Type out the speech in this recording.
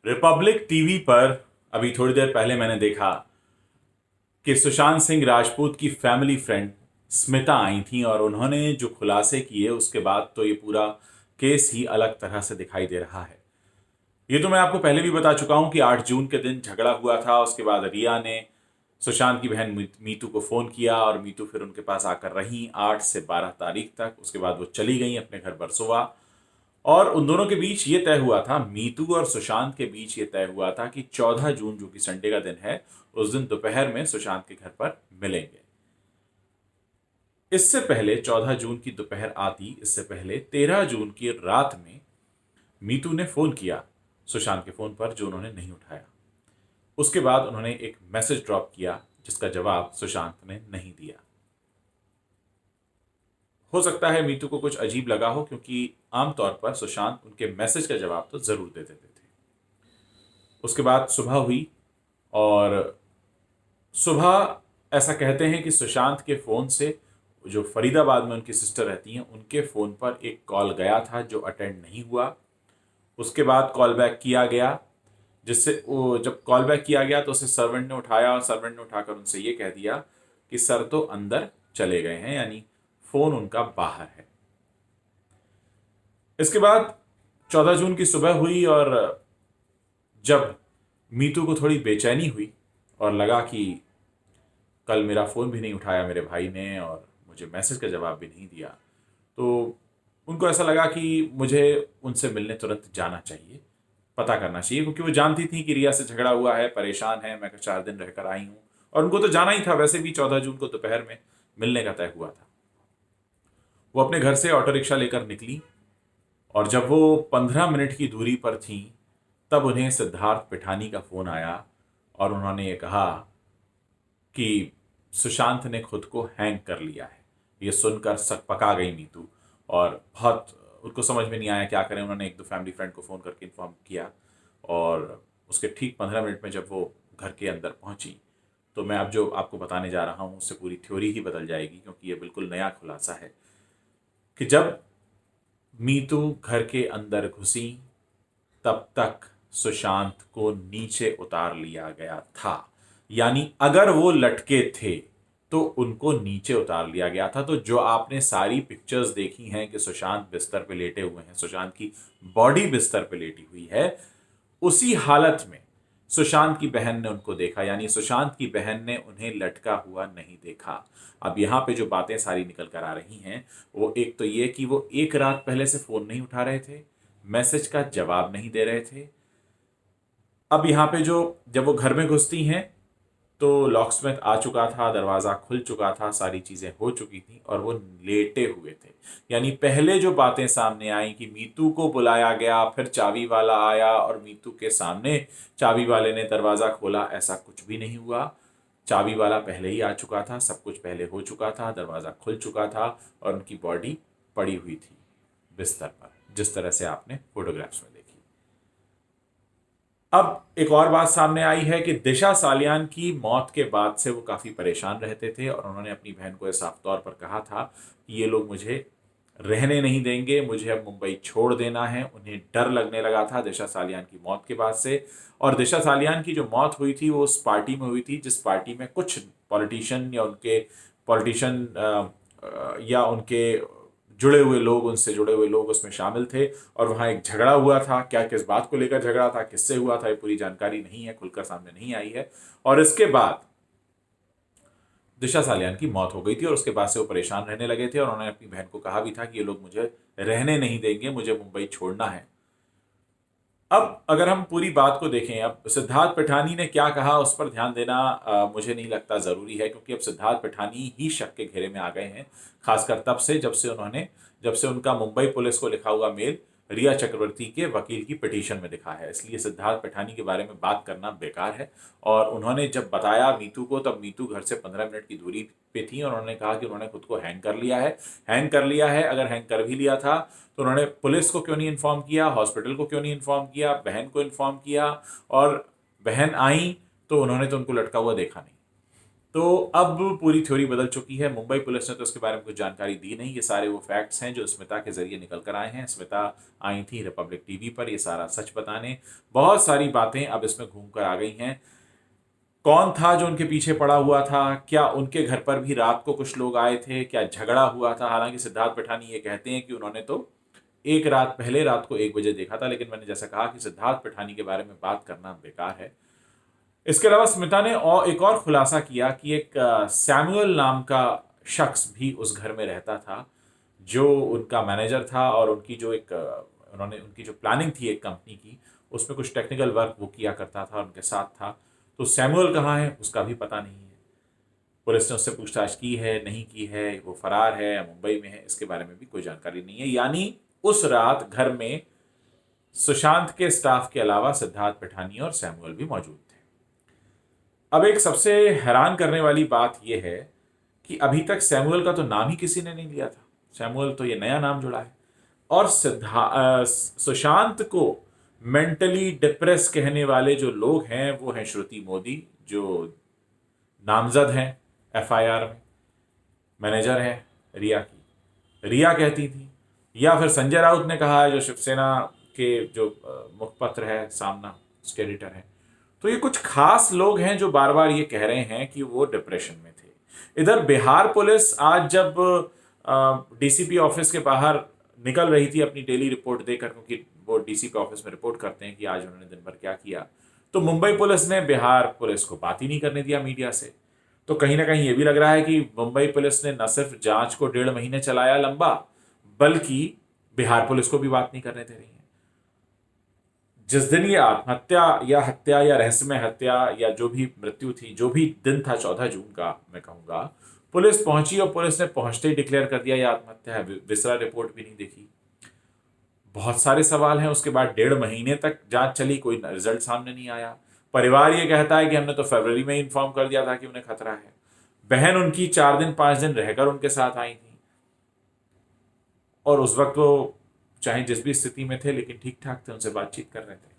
Republic TV पर अभी थोड़ी देर पहले मैंने देखा कि सुशांत सिंह राजपूत की फैमिली फ्रेंड स्मिता आई थी और उन्होंने जो खुलासे किए उसके बाद तो ये पूरा केस ही अलग तरह से दिखाई दे रहा है। ये तो मैं आपको पहले भी बता चुका हूं कि 8 जून के दिन झगड़ा हुआ था। उसके बाद रिया ने सुशांत की बहन मीतू को फोन किया और मीतू फिर उनके पास आकर रही 8 से 12 तारीख तक। उसके बाद वो चली गई अपने घर बरसोवा और उन दोनों के बीच ये तय हुआ था, मीतू और सुशांत के बीच ये तय हुआ था कि 14 जून जो कि संडे का दिन है, उस दिन दोपहर में सुशांत के घर पर मिलेंगे। इससे पहले 14 जून की दोपहर आती इससे पहले 13 जून की रात में मीतू ने फोन किया सुशांत के फोन पर, जो उन्होंने नहीं उठाया। उसके बाद उन्होंने एक मैसेज ड्रॉप किया जिसका जवाब सुशांत ने नहीं दिया। हो सकता है मीतू को कुछ अजीब लगा हो, क्योंकि आमतौर पर सुशांत उनके मैसेज का जवाब तो जरूर दे देते थे। उसके बाद सुबह हुई और सुबह ऐसा कहते हैं कि सुशांत के फोन से, जो फरीदाबाद में उनकी सिस्टर रहती हैं, उनके फोन पर एक कॉल गया था जो अटेंड नहीं हुआ। उसके बाद कॉल बैक किया गया, जिससे वो जब कॉल बैक किया गया तो उसे सर्वेंट ने उठाया और सर्वेंट ने उठाकर उनसे ये कह दिया कि सर तो अंदर चले गए हैं, यानी फोन उनका बाहर है। इसके बाद 14 जून की सुबह हुई और जब मीतू को थोड़ी बेचैनी हुई और लगा कि कल मेरा फ़ोन भी नहीं उठाया मेरे भाई ने और मुझे मैसेज का जवाब भी नहीं दिया, तो उनको ऐसा लगा कि मुझे उनसे मिलने तुरंत जाना चाहिए, पता करना चाहिए, क्योंकि वो जानती थी कि रिया से झगड़ा हुआ है, परेशान है। मैं 4 दिन रहकर आई हूँ और उनको तो जाना ही था। वैसे भी 14 जून को दोपहर में मिलने का तय हुआ था। वो अपने घर से ऑटो रिक्शा लेकर निकली और जब वो 15 मिनट की दूरी पर थी तब उन्हें सिद्धार्थ पिठानी का फ़ोन आया और उन्होंने ये कहा कि सुशांत ने खुद को हैंग कर लिया है। ये सुनकर सकपका गई मीतू और बहुत उनको समझ में नहीं आया क्या करें। उन्होंने एक दो फैमिली फ्रेंड को फ़ोन करके इन्फॉर्म किया और उसके ठीक 15 मिनट में जब वो घर के अंदर पहुंची, तो मैं अब जो आपको बताने जा रहा हूँ उससे पूरी थ्योरी ही बदल जाएगी, क्योंकि ये बिल्कुल नया खुलासा है कि जब मीतू घर के अंदर घुसी तब तक सुशांत को नीचे उतार लिया गया था। यानी अगर वो लटके थे तो उनको नीचे उतार लिया गया था। तो जो आपने सारी पिक्चर्स देखी हैं कि सुशांत बिस्तर पे लेटे हुए हैं, सुशांत की बॉडी बिस्तर पे लेटी हुई है, उसी हालत में सुशांत की बहन ने उनको देखा। यानी सुशांत की बहन ने उन्हें लटका हुआ नहीं देखा। अब यहाँ पे जो बातें सारी निकल कर आ रही हैं, वो एक तो ये कि वो एक रात पहले से फोन नहीं उठा रहे थे, मैसेज का जवाब नहीं दे रहे थे। अब यहाँ पे जो जब वो घर में घुसती हैं तो लॉकस्मिथ आ चुका था, दरवाज़ा खुल चुका था, सारी चीज़ें हो चुकी थी और वो लेटे हुए थे। यानी पहले जो बातें सामने आई कि मीतू को बुलाया गया, फिर चाबी वाला आया और मीतू के सामने चाबी वाले ने दरवाज़ा खोला, ऐसा कुछ भी नहीं हुआ। चाबी वाला पहले ही आ चुका था, सब कुछ पहले हो चुका था, दरवाज़ा खुल चुका था और उनकी बॉडी पड़ी हुई थी बिस्तर पर, जिस तरह से आपने फोटोग्राफ्स में देखी। अब एक और बात सामने आई है कि दिशा सालियान की मौत के बाद से वो काफ़ी परेशान रहते थे और उन्होंने अपनी बहन को साफ तौर पर कहा था कि ये लोग मुझे रहने नहीं देंगे, मुझे अब मुंबई छोड़ देना है। उन्हें डर लगने लगा था दिशा सालियान की मौत के बाद से। और दिशा सालियान की जो मौत हुई थी वो उस पार्टी में हुई थी जिस पार्टी में कुछ पॉलिटिशियन या उनके जुड़े हुए लोग, उनसे जुड़े हुए लोग उसमें शामिल थे और वहाँ एक झगड़ा हुआ था। क्या किस बात को लेकर झगड़ा था, किससे हुआ था, ये पूरी जानकारी नहीं है, खुलकर सामने नहीं आई है। और इसके बाद दिशा सालियान की मौत हो गई थी और उसके बाद से वो परेशान रहने लगे थे और उन्होंने अपनी बहन को कहा भी था कि ये लोग मुझे रहने नहीं देंगे, मुझे मुंबई छोड़ना है। अब अगर हम पूरी बात को देखें, अब सिद्धार्थ पिठानी ने क्या कहा उस पर ध्यान देना मुझे नहीं लगता ज़रूरी है, क्योंकि अब सिद्धार्थ पिठानी ही शक के घेरे में आ गए हैं। खासकर तब से जब से उनका मुंबई पुलिस को लिखा हुआ मेल रिया चक्रवर्ती के वकील की पिटीशन में दिखा है। इसलिए सिद्धार्थ पिठानी के बारे में बात करना बेकार है। और उन्होंने जब बताया मीतू को, तब मीतू घर से 15 मिनट की दूरी पे थी और उन्होंने कहा कि उन्होंने खुद को हैंग कर लिया है। हैंग कर लिया है, अगर हैंग कर भी लिया था तो उन्होंने पुलिस को क्यों नहीं इन्फॉर्म किया, हॉस्पिटल को क्यों नहीं इन्फॉर्म किया, बहन को इन्फॉर्म किया। और बहन आई तो उन्होंने तो उनको लटका हुआ देखा नहीं। तो अब पूरी थ्योरी बदल चुकी है। मुंबई पुलिस ने तो इसके बारे में कुछ जानकारी दी नहीं। ये सारे वो फैक्ट्स हैं जो स्मिता के जरिए निकल कर आए हैं। स्मिता आई थी रिपब्लिक टीवी पर ये सारा सच बताने। बहुत सारी बातें अब इसमें घूम कर आ गई हैं। कौन था जो उनके पीछे पड़ा हुआ था, क्या उनके घर पर भी रात को कुछ लोग आए थे, क्या झगड़ा हुआ था। हालांकि सिद्धार्थ पैठानी ये कहते हैं कि उन्होंने तो एक रात पहले रात को 1 बजे देखा था, लेकिन मैंने जैसा कहा कि सिद्धार्थ पैठानी के बारे में बात करना बेकार है। इसके अलावा स्मिता ने एक और खुलासा किया कि एक सैमुअल नाम का शख्स भी उस घर में रहता था, जो उनका मैनेजर था, और उनकी जो उन्होंने उनकी जो प्लानिंग थी एक कंपनी की, उसमें कुछ टेक्निकल वर्क वो किया करता था, उनके साथ था। तो सैमुअल कहाँ है उसका भी पता नहीं है। पुलिस ने उससे पूछताछ की है, नहीं की है, वो फरार है या मुंबई में है, इसके बारे में भी कोई जानकारी नहीं है। यानी उस रात घर में सुशांत के स्टाफ के अलावा सिद्धार्थ पैठानी और सैमुअल भी मौजूद थे। अब एक सबसे हैरान करने वाली बात यह है कि अभी तक सैमुअल का तो नाम ही किसी ने नहीं लिया था। सैमुअल तो ये नया नाम जुड़ा है। और सुशांत को मेंटली डिप्रेस कहने वाले जो लोग हैं वो हैं श्रुति मोदी, जो नामजद हैं एफआईआर में, मैनेजर हैं रिया की। रिया कहती थी, या फिर संजय राउत ने कहा है, जो शिवसेना के जो मुखपत्र है सामना, उसके एडिटर हैं। तो ये कुछ खास लोग हैं जो बार बार ये कह रहे हैं कि वो डिप्रेशन में थे। इधर बिहार पुलिस आज जब डीसीपी ऑफिस के बाहर निकल रही थी अपनी डेली रिपोर्ट देकर, क्योंकि वो डीसीपी ऑफिस में रिपोर्ट करते हैं कि आज उन्होंने दिन भर क्या किया, तो मुंबई पुलिस ने बिहार पुलिस को बात ही नहीं करने दिया मीडिया से। तो कहीं ना कहीं ये भी लग रहा है कि मुंबई पुलिस ने न सिर्फ जांच को 1.5 महीने चलाया लंबा, बल्कि बिहार पुलिस को भी बात नहीं करने दे रही है। जिस दिन ये आत्महत्या या हत्या या रहस्यमय हत्या या जो भी मृत्यु थी, जो भी दिन था 14 जून का, मैं कहूंगा पुलिस पहुंची और पुलिस ने पहुंचते ही डिक्लेयर कर दिया ये आत्महत्या है। विसरा रिपोर्ट भी नहीं देखी। बहुत सारे सवाल हैं। उसके बाद 1.5 महीने तक जांच चली, कोई रिजल्ट सामने नहीं आया। परिवार ये कहता है कि हमने तो फरवरी में इन्फॉर्म कर दिया था कि उन्हें खतरा है। बहन उनकी 4 दिन 5 दिन रहकर उनके साथ आई थी, और उस वक्त वो चाहे जिस भी स्थिति में थे लेकिन ठीक ठाक थे, उनसे बातचीत कर रहे थे।